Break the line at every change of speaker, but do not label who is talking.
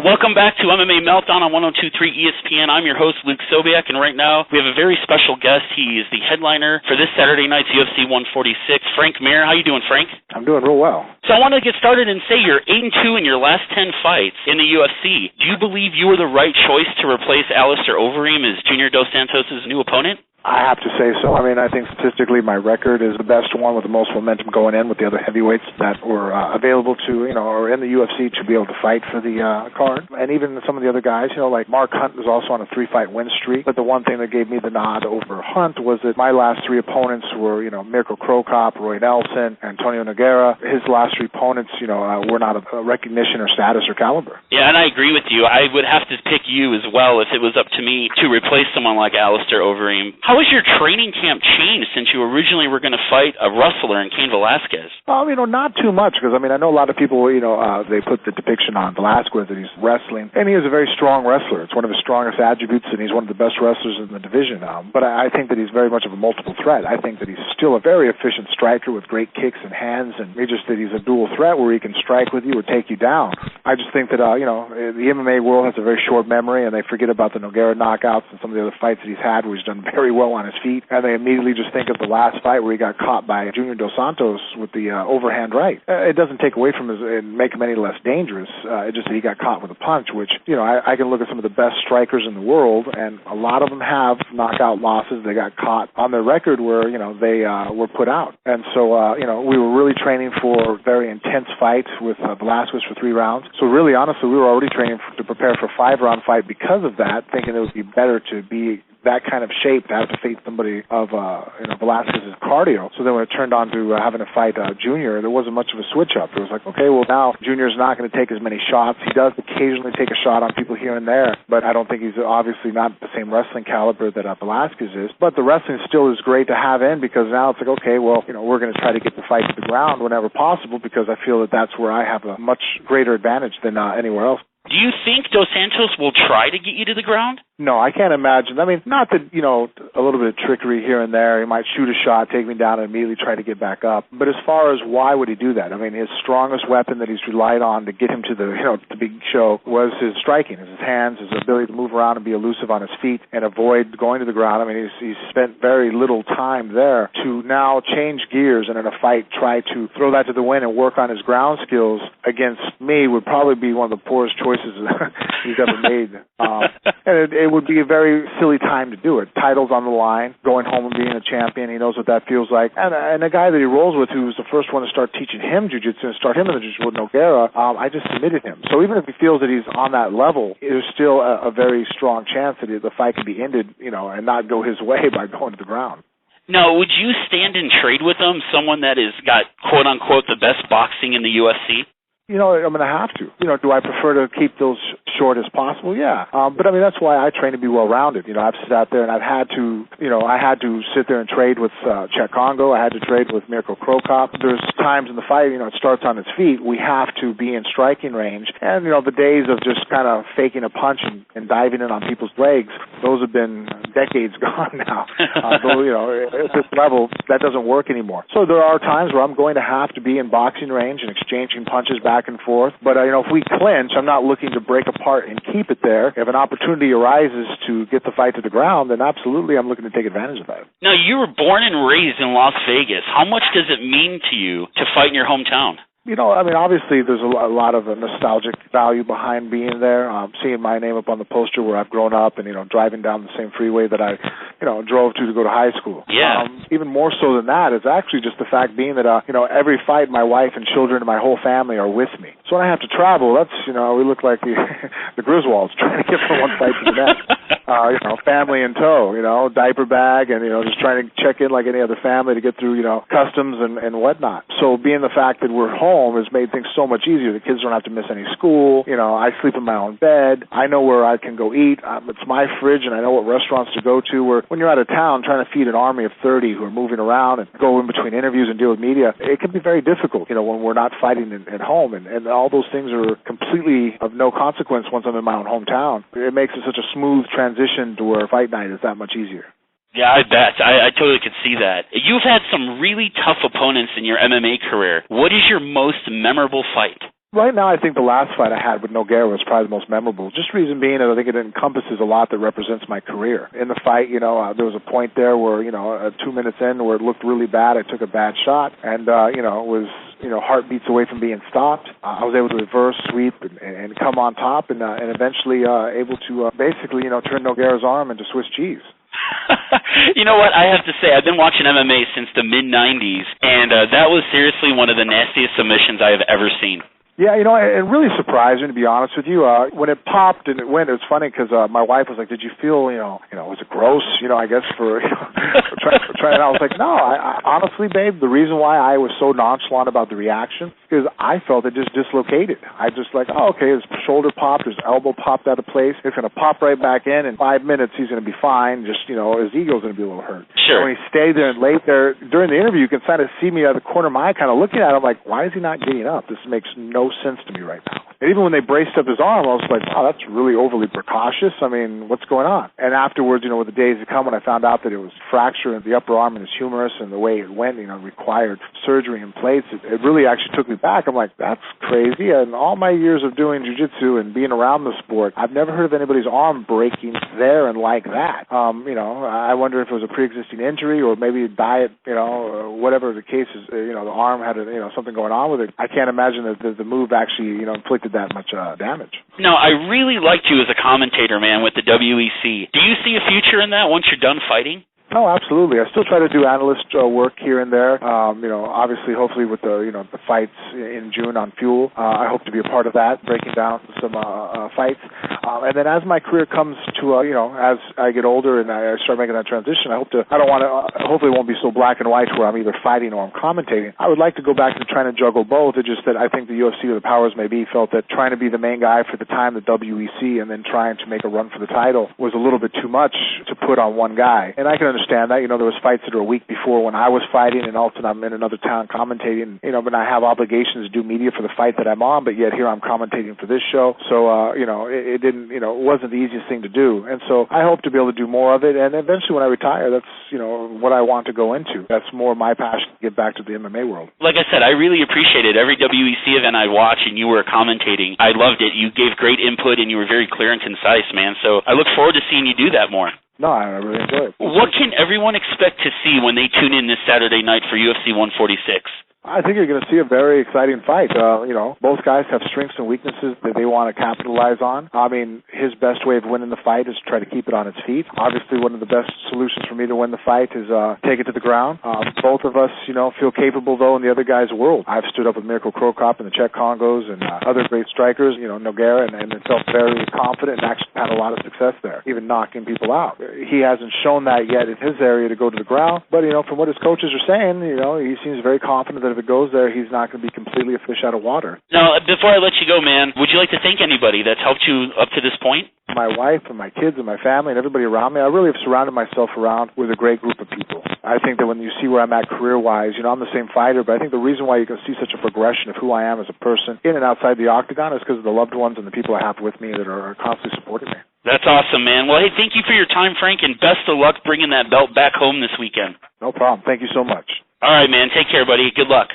Welcome back to MMA Meltdown on 102.3 ESPN. I'm your host, Luke Sobieck, and right now we have a very special guest. He is the headliner for this Saturday night's UFC 146, Frank Mir. How you doing, Frank?
I'm doing real well.
So I want to get started and say you're 8-2 in your last 10 fights in the UFC. Do you believe you were the right choice to replace Alistair Overeem as Junior Dos Santos' new opponent?
I have to say so. I mean, I think statistically my record is the best one with the most momentum going in with the other heavyweights that were available to, or in the UFC to be able to fight for the card. And even some of the other guys, like Mark Hunt was also on a 3-fight win streak. But the one thing that gave me the nod over Hunt was that my last 3 opponents were, Mirko Krokop, Roy Nelson, Antonio Nogueira. His last 3 opponents, were not of recognition or status or caliber.
Yeah, and I agree with you. I would have to pick you as well if it was up to me to replace someone like Alistair Overeem. How has your training camp changed since you originally were going to fight a wrestler in Cain Velasquez?
Not too much, because, I know a lot of people, they put the depiction on Velasquez that he's wrestling, and he is a very strong wrestler. It's one of his strongest attributes, and he's one of the best wrestlers in the division. But I think that he's very much of a multiple threat. I think that he's still a very efficient striker with great kicks and hands, and just that he's a dual threat where he can strike with you or take you down. I just think that, the MMA world has a very short memory, and they forget about the Nogueira knockouts and some of the other fights that he's had where he's done very well on his feet, and they immediately just think of the last fight where he got caught by Junior Dos Santos with the overhand right. It doesn't take away from his and make him any less dangerous. It's just that he got caught with a punch, which, I can look at some of the best strikers in the world, and a lot of them have knockout losses. They got caught on their record where, they were put out. And so, we were really training for very intense fights with Velasquez for 3 rounds. So really, honestly, we were already training to prepare for a 5-round fight because of that, thinking it would be better to be that kind of shape to have to face somebody of Velasquez's cardio. So then when it turned on to having to fight Junior, there wasn't much of a switch up. It was like, okay, well now Junior's not going to take as many shots. He does occasionally take a shot on people here and there, but I don't think he's obviously not the same wrestling caliber that Velasquez is. But the wrestling still is great to have in, because now it's like, okay, well, we're going to try to get the fight to the ground whenever possible, because I feel that that's where I have a much greater advantage than anywhere else.
Do you think Dos Santos will try to get you to the ground?
No, I can't imagine. Not that, a little bit of trickery here and there. He might shoot a shot, take me down, and immediately try to get back up. But as far as why would he do that? His strongest weapon that he's relied on to get him to the, the big show was his striking, his hands, his ability to move around and be elusive on his feet and avoid going to the ground. He's spent very little time there. To now change gears and in a fight try to throw that to the wind and work on his ground skills against me would probably be one of the poorest choices he's ever made. And it would be a very silly time to do it. Titles on the line, going home and being a champion. He knows what that feels like. And a guy that he rolls with, who was the first one to start teaching him jiu-jitsu and start him in the jiu-jitsu with Nogueira, I just submitted him. So even if he feels that he's on that level, there's still a very strong chance that the fight can be ended, and not go his way by going to the ground.
Now, would you stand and trade with him, someone that has got, quote-unquote, the best boxing in the UFC?
I'm going to have to. Do I prefer to keep those short as possible? Yeah. But that's why I train to be well-rounded. I've sat there and I've had to, I had to sit there and trade with Czech Congo. I had to trade with Mirko Krokop. There's times in the fight, it starts on its feet. We have to be in striking range. And, the days of just kind of faking a punch and diving in on people's legs, those have been decades gone now. Though, at this level, that doesn't work anymore. So there are times where I'm going to have to be in boxing range and exchanging punches back and forth. But, if we clinch, I'm not looking to break apart and keep it there. If an opportunity arises to get the fight to the ground, then absolutely I'm looking to take advantage of that.
Now, you were born and raised in Las Vegas. How much does it mean to you to fight in your hometown?
Obviously there's a lot of nostalgic value behind being there. Seeing my name up on the poster where I've grown up and, driving down the same freeway that I, drove to go to high school.
Yeah.
Even more so than that, it's actually just the fact being that, every fight my wife and children and my whole family are with me. So when I have to travel, that's, we look like the Griswolds trying to get from one fight to the next. Family in tow, diaper bag and, just trying to check in like any other family to get through, customs and whatnot. So being the fact that we're home has made things so much easier. The kids don't have to miss any school. I sleep in my own bed. I know where I can go eat. It's my fridge, and I know what restaurants to go to. Where when you're out of town trying to feed an army of 30 who are moving around and go in between interviews and deal with media, it can be very difficult, when we're not fighting at home. And all those things are completely of no consequence once I'm in my own hometown. It makes it such a smooth transition to where fight night is that much easier.
Yeah, I bet. I totally could see that. You've had some really tough opponents in your MMA career. What is your most memorable fight?
Right now, I think the last fight I had with Nogueira was probably the most memorable. Just reason being that I think it encompasses a lot that represents my career. In the fight, there was a point there where, 2 minutes in where it looked really bad. I took a bad shot and, was, heartbeats away from being stopped. I was able to reverse sweep and come on top and eventually able to basically, turn Nogueira's arm into Swiss cheese.
You know what? I have to say, I've been watching MMA since the mid-'90s, and that was seriously one of the nastiest submissions I have ever seen.
Yeah, it really surprised me, to be honest with you. When it popped and it went, it was funny because my wife was like, "Did you feel, was it gross? I guess for trying it out." I was like, "No, I honestly, babe, the reason why I was so nonchalant about the reaction is I felt it just dislocated. I just like, oh, okay, his shoulder popped, his elbow popped out of place. It's going to pop right back in 5 minutes. He's going to be fine. Just, his ego's going to be a little hurt."
Sure.
When he stayed there and laid there during the interview, you can kind of see me out of the corner of my eye kind of looking at him like, why is he not getting up? This makes no sense to me right now. And even when they braced up his arm, I was like, wow, that's really overly precautious. I mean, what's going on? And afterwards, with the days to come, when I found out that it was fracture in the upper arm and his humerus and the way it went, required surgery and plates, it really actually took me back. I'm like, that's crazy. And all my years of doing jiu-jitsu and being around the sport, I've never heard of anybody's arm breaking there and like that. I wonder if it was a pre-existing injury or maybe diet, whatever the case is, the arm had, something going on with it. I can't imagine that the move actually, inflicted that much damage.
No, I really liked you as a commentator, man, with the WEC. Do you see a future in that once you're done fighting?
Oh, absolutely. I still try to do analyst work here and there. Obviously, hopefully with the the fights in June on Fuel, I hope to be a part of that, breaking down some fights. And then as my career comes to as I get older and I start making that transition, hopefully it won't be so black and white where I'm either fighting or I'm commentating. I would like to go back to trying to juggle both. It's just that I think the UFC, or the powers may be, felt that trying to be the main guy for the time, the WEC, and then trying to make a run for the title was a little bit too much to put on one guy. And I can understand that. There was fights that are a week before when I was fighting, and all of a sudden I'm in another town commentating, but I have obligations to do media for the fight that I'm on, but yet here I'm commentating for this show. So, it didn't, it wasn't the easiest thing to do. And so I hope to be able to do more of it. And eventually when I retire, that's, what I want to go into. That's more my passion, to get back to the MMA world.
Like I said, I really appreciated every WEC event I'd watch and you were commentating. I loved it. You gave great input and you were very clear and concise, man. So I look forward to seeing you do that more.
No, I really enjoy it.
What can everyone expect to see when they tune in this Saturday night for UFC 146?
I think you're going to see a very exciting fight. Both guys have strengths and weaknesses that they want to capitalize on. I mean, his best way of winning the fight is to try to keep it on its feet. Obviously, one of the best solutions for me to win the fight is take it to the ground. Both of us, feel capable, though, in the other guy's world. I've stood up with Mirko Krokop and the Czech Congos and other great strikers, Nogueira, and felt very confident and actually had a lot of success there, even knocking people out. He hasn't shown that yet in his area to go to the ground, but, from what his coaches are saying, he seems very confident that if it goes there, he's not going to be completely a fish out of water.
Now, before I let you go, man, would you like to thank anybody that's helped you up to this point?
My wife and my kids and my family and everybody around me. I really have surrounded myself around with a great group of people. I think that when you see where I'm at career-wise, I'm the same fighter, but I think the reason why you can see such a progression of who I am as a person in and outside the octagon is because of the loved ones and the people I have with me that are constantly supporting me.
That's awesome, man. Well, hey, thank you for your time, Frank, and best of luck bringing that belt back home this weekend.
No problem. Thank you so much.
All right, man. Take care, buddy. Good luck.